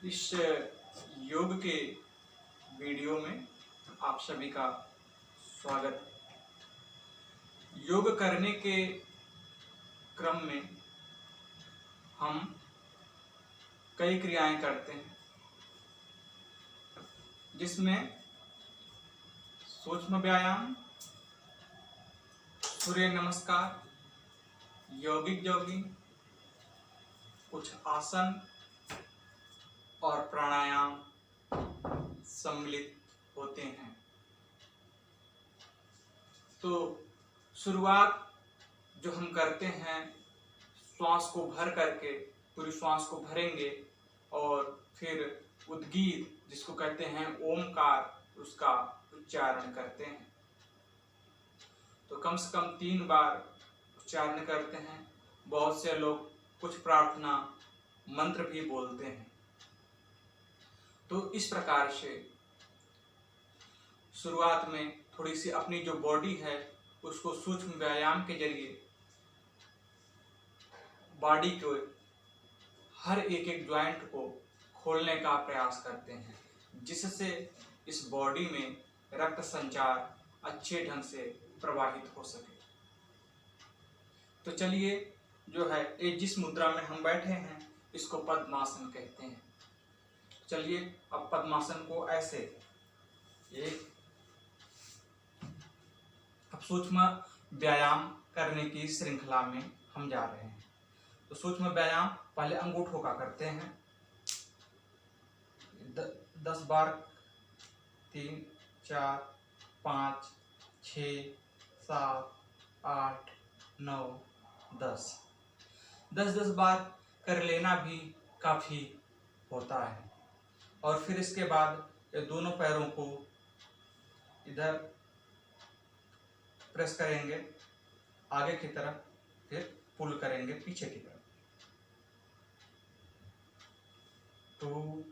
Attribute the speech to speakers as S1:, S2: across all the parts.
S1: इस योग के वीडियो में आप सभी का स्वागत। योग करने के क्रम में हम कई क्रियाएं करते हैं, जिसमें सूक्ष्म व्यायाम, सूर्य नमस्कार, यौगिक जॉगिंग, कुछ आसन और प्राणायाम सम्मिलित होते हैं। तो शुरुआत जो हम करते हैं, श्वास को भर करके पूरी श्वास को भरेंगे और फिर उद्गीत जिसको कहते हैं ओमकार, उसका उच्चारण करते हैं। तो कम से कम 3 बार उच्चारण करते हैं। बहुत से लोग कुछ प्रार्थना मंत्र भी बोलते हैं। तो इस प्रकार से शुरुआत में थोड़ी सी अपनी जो बॉडी है उसको सूक्ष्म व्यायाम के जरिए बॉडी को हर एक ज्वाइंट को खोलने का प्रयास करते हैं, जिससे इस बॉडी में रक्त संचार अच्छे ढंग से प्रवाहित हो सके। तो चलिए, जो है ये जिस मुद्रा में हम बैठे हैं इसको पद्मासन कहते हैं। चलिए अब पद्मासन को ऐसे अब सूक्ष्म व्यायाम करने की श्रृंखला में हम जा रहे हैं। तो सूक्ष्म व्यायाम पहले अंगूठों का करते हैं 10 बार, 3 4 5 6 7 8 9 10 10 बार कर लेना भी काफी होता है। और फिर इसके बाद ये दोनों पैरों को इधर प्रेस करेंगे आगे की तरफ, फिर पुल करेंगे पीछे की तरफ। 2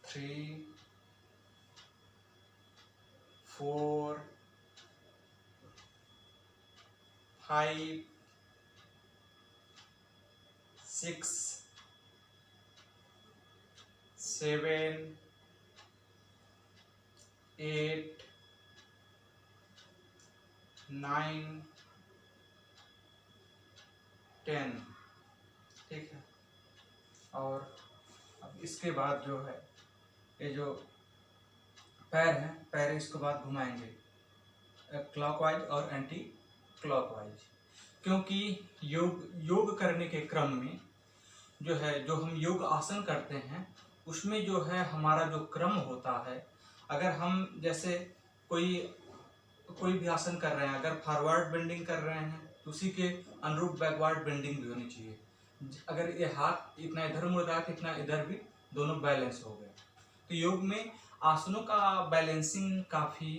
S1: 3 4 5 6 7 8 9 10। ठीक है। और अब इसके बाद जो है ये जो पैर हैं, पैर इसके बाद घुमाएंगे क्लॉकवाइज और एंटी क्लॉकवाइज, क्योंकि योग करने के क्रम में जो है, जो हम योग आसन करते हैं उसमें जो है हमारा जो क्रम होता है, अगर हम जैसे कोई भी आसन कर रहे हैं, अगर फॉरवर्ड बेंडिंग कर रहे हैं तो उसी के अनुरूप बैकवर्ड बेंडिंग भी होनी चाहिए। अगर ये हाथ इतना इधर मुड़ रहा है तो इतना इधर भी, दोनों बैलेंस हो गए। तो योग में आसनों का बैलेंसिंग काफ़ी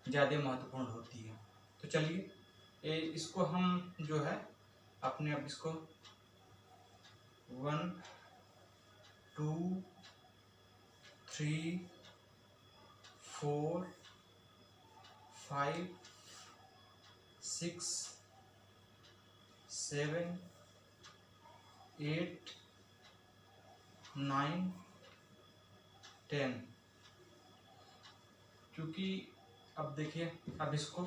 S1: ज़्यादा महत्वपूर्ण होती है। तो चलिए इसको हम जो है अपने अब इसको 1 2 3 4 5 6 7 8 9 10। क्योंकि अब देखिए, अब इसको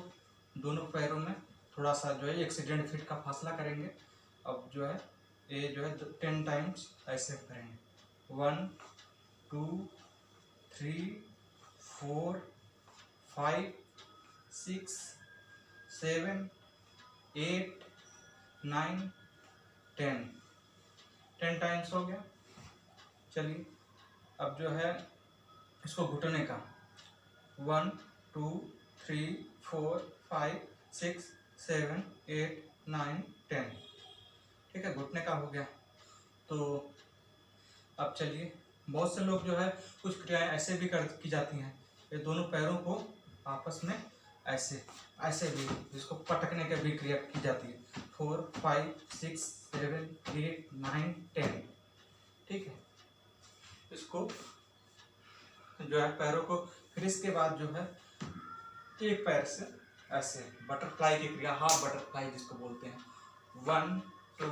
S1: दोनों पैरों में थोड़ा सा जो है 1 से 1.5 फीट का फासला करेंगे। अब जो है ये जो है 10 टाइम्स ऐसे करेंगे। 1 2 3 4 5 6 7 8 9 10 टाइम्स हो गया। चलिए अब जो है इसको घुटने का 1 2 3 4 5 6 7 8 9 10। ठीक है, घुटने का हो गया। तो अब चलिए, बहुत से लोग जो है कुछ क्रियाएं ऐसे भी की जाती हैं, ये दोनों पैरों को आपस में ऐसे भी, जिसको पटकने की भी क्रिया की जाती है। 4 5 6 7 8 9 10। ठीक है, इसको जो है पैरों को, फिर इसके बाद जो है एक पैर से ऐसे बटरफ्लाई की क्रिया, हाफ बटरफ्लाई जिसको बोलते हैं। 1 2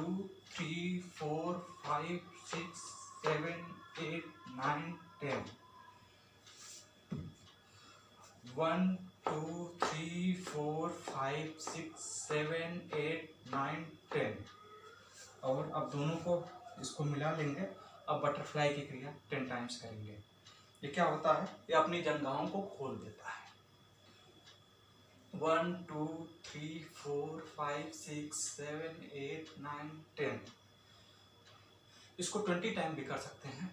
S1: 3 4 5 6 7 8 9 10 1 2 3 4 5 6 7 8 9 10। और अब दोनों को इसको मिला लेंगे। अब बटरफ्लाई की क्रिया 10 टाइम्स करेंगे। ये क्या होता है, ये अपनी जंघाओं को खोल देता है। 1 2 3 4 5 6 7 8 9 10। इसको 20 टाइम भी कर सकते हैं।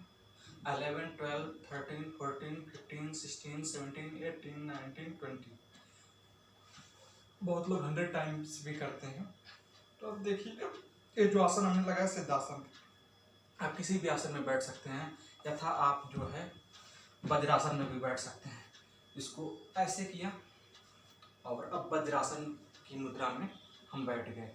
S1: 11 12 13 14 15 16 17 18 19 20। बहुत लोग 100 टाइम्स भी करते हैं। तो अब देखिए, ये जो आसन हमने लगाया सिद्धासन, आप किसी भी आसन में बैठ सकते हैं, यथा आप जो है वज्रासन में भी बैठ सकते हैं। इसको ऐसे किया और अब वज्रासन की मुद्रा में हम बैठ गए।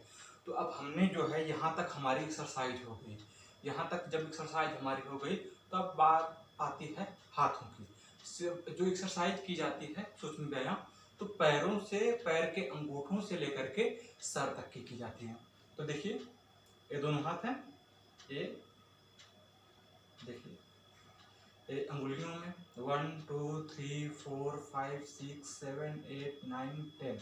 S1: तो अब हमने जो है यहाँ तक हमारी एक्सरसाइज हो गई। यहाँ तक जब एक्सरसाइज हमारी हो गई तो अब बात आती है हाथों की। सिर्फ जो एक्सरसाइज की जाती है सूक्ष्म व्यायाम, तो पैरों से, पैर के अंगूठों से लेकर के सर तक की जाती है। तो देखिए, ये दोनों हाथ हैं, ये देखिए, ये अंगुलियों में 1 2 3 4 5 6 7 8 9 10।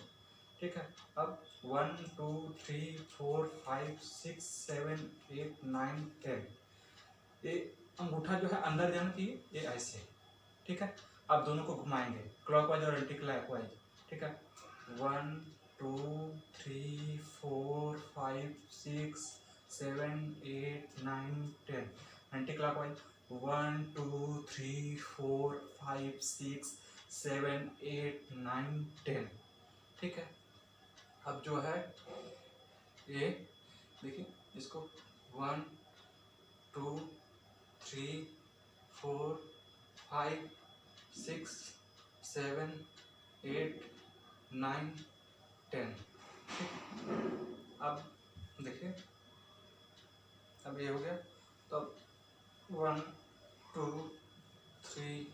S1: ठीक है। अब 1 2 3 4 5 6 7 8 9 10। ये अंगूठा जो है अंदर जाना चाहिए, ये ऐसे। ठीक है। अब दोनों को घुमाएंगे क्लॉकवाइज और एंटी क्लॉकवाइज। ठीक है। 1 2 3 4 5 6 7 8 9 10। Anti clockwise 1 2 3 4 5 6 7 8 9 10। ठीक है। अब जो है ये देखिए, इसको 1 2 3 4 5 6 7 8 9 10। अब देखिए, अब ये हो गया। तो अब 1 2 3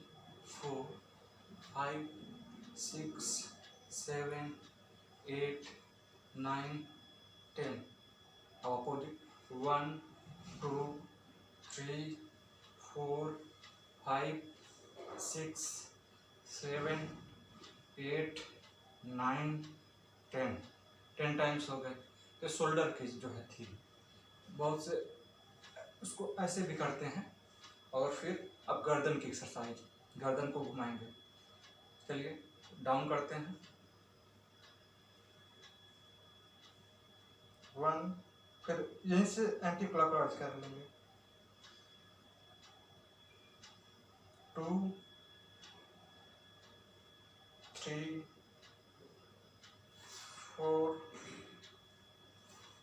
S1: 4 5 6 7 8 9 10। अब अपोजिट 1 2 3 4 5 6 7 8 9 10। 10 टाइम्स हो गए। तो शोल्डर की जो है थी, बहुत से उसको ऐसे भी करते हैं। और फिर अब गर्दन की एक्सरसाइज, गर्दन को घुमाएंगे। चलिए डाउन करते हैं। 1, फिर यहीं से एंटी क्लॉकवाइज कर लेंगे। 2 3 4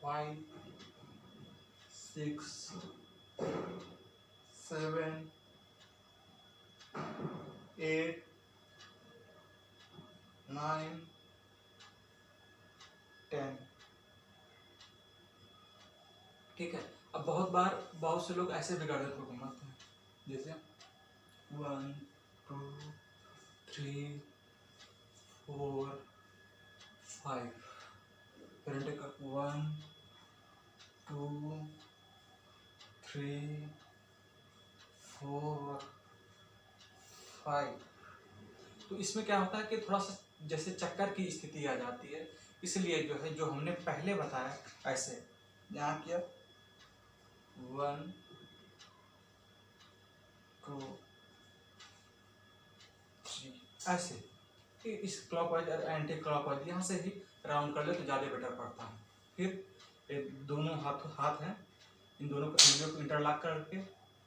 S1: 5 6 7 8 9 10। ठीक है। अब बहुत से लोग ऐसे भी गर्दन को घुमाते हैं, जैसे 1 2 3 4 5। फिर 1 2 3 4 5। तो इसमें क्या होता है कि थोड़ा सा जैसे चक्कर की स्थिति आ जाती है। इसलिए जो है, जो हमने पहले बताया ऐसे यहाँ किया 1 2 3 ऐसे। इस क्लॉकवाइज और एंटी क्लॉकवाइज यहाँ से ही राउंड कर ले तो ज़्यादा बेटर पड़ता है। फिर दोनों हाथ हैं, इन दोनों को इंटरलॉक करके,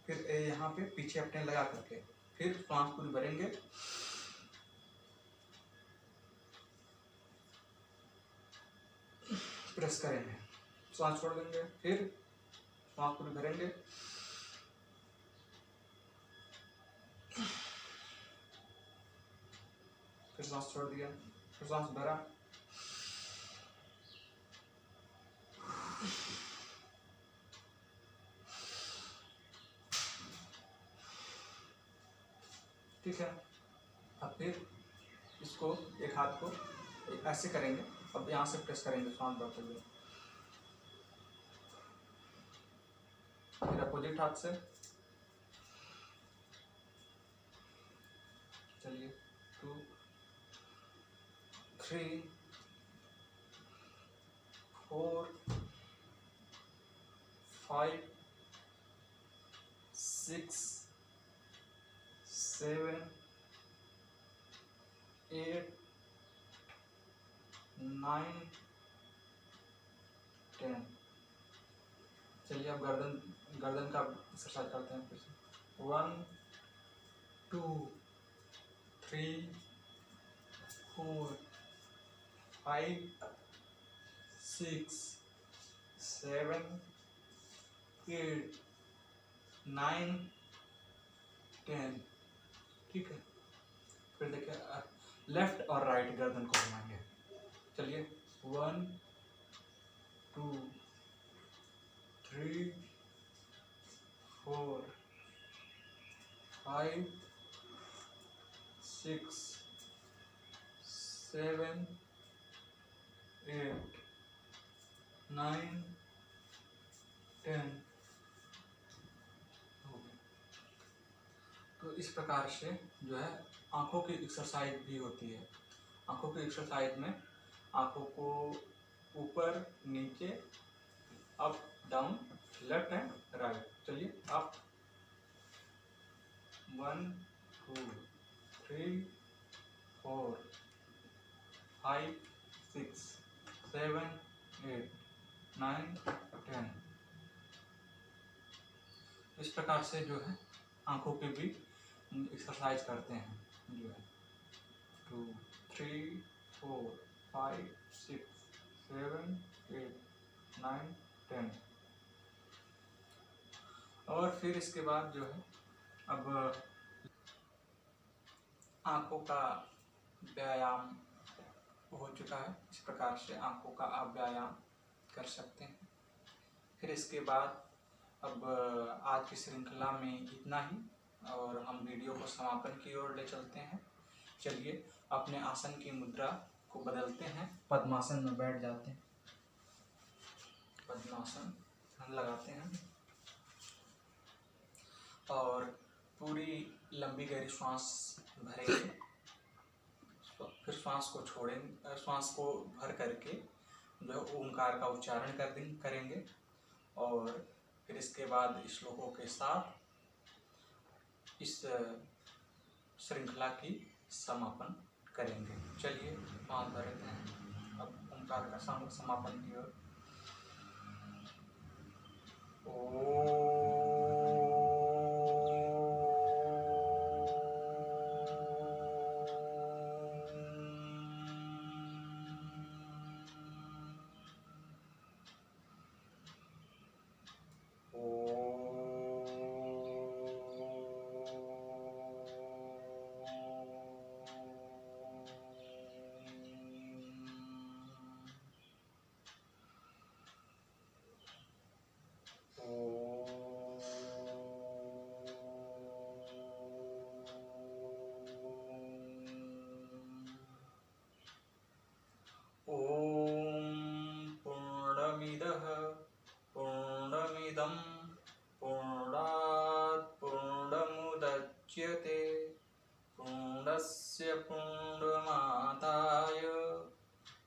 S1: फिर यहाँ पे पीछे अपने लगा करके, फिर सांस पूरी भरेंगे। प्रेस करेंगे, सांस छोड़ देंगे, फिर सांस पूरी भरेंगे। फिर सांस छोड़ दिया, फिर सांस भरा। ठीक है। अब फिर इसको एक हाथ को ऐसे करेंगे। अब यहाँ से प्रेस करेंगे सांस भरते हुए। अपोजिट हाथ से। चलिए 2 3 4 5 6 7 8 9 10। चलिए अब गर्दन का एक्सरसाइज करते हैं फिर से। 1 2 3 4 5 6 7 8 9 10। ठीक है, फिर देखिए लेफ्ट और राइट गर्दन को घुमाएंगे। चलिए 1 2 3 4 5 6 7 8 9 10। तो इस प्रकार से जो है आंखों की एक्सरसाइज भी होती है। आंखों की एक्सरसाइज में आंखों को ऊपर नीचे, up down, left and right. चलिए अप 1 2 3 4 5 6 7 8 9 10। इस प्रकार से जो है आंखों के भी एक्सरसाइज करते हैं जो है। 2 3 4 5 6 7 8 9 10। और फिर इसके बाद जो है अब आंखों का व्यायाम हो चुका है। इस प्रकार से आंखों का आप व्यायाम कर सकते हैं। फिर इसके बाद अब आज की श्रृंखला में इतना ही, और हम वीडियो को समापन की ओर ले चलते हैं। चलिए अपने आसन की मुद्रा को बदलते हैं, पद्मासन में बैठ जाते हैं। पद्मासन हम लगाते हैं और पूरी लंबी गहरी श्वास भरेंगे। फिर श्वास को छोड़ेंगे, श्वास को भर करके जो ओंकार का उच्चारण करेंगे और फिर इसके बाद श्लोकों के साथ इस श्रृंखला की समापन करेंगे। चलिए हाथ भरते हैं अब ओंकार का समापन की ओर। पूर्णस्य पूर्णमादाय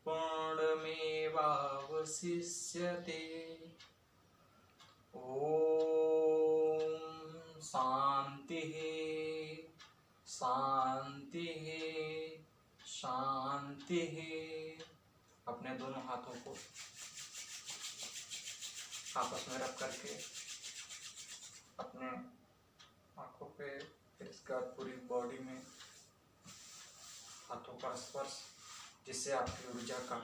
S1: पूर्णमेवावशिष्यते। ओम शांति शांति शांति। अपने दोनों हाथों को आपस में रख करके अपने आंखों पे, फिर इसके बाद पूरी बॉडी में हाथों का स्पर्श, जिससे आपकी ऊर्जा का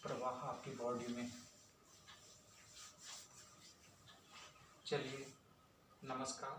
S1: प्रवाह आपकी बॉडी में। चलिए नमस्कार।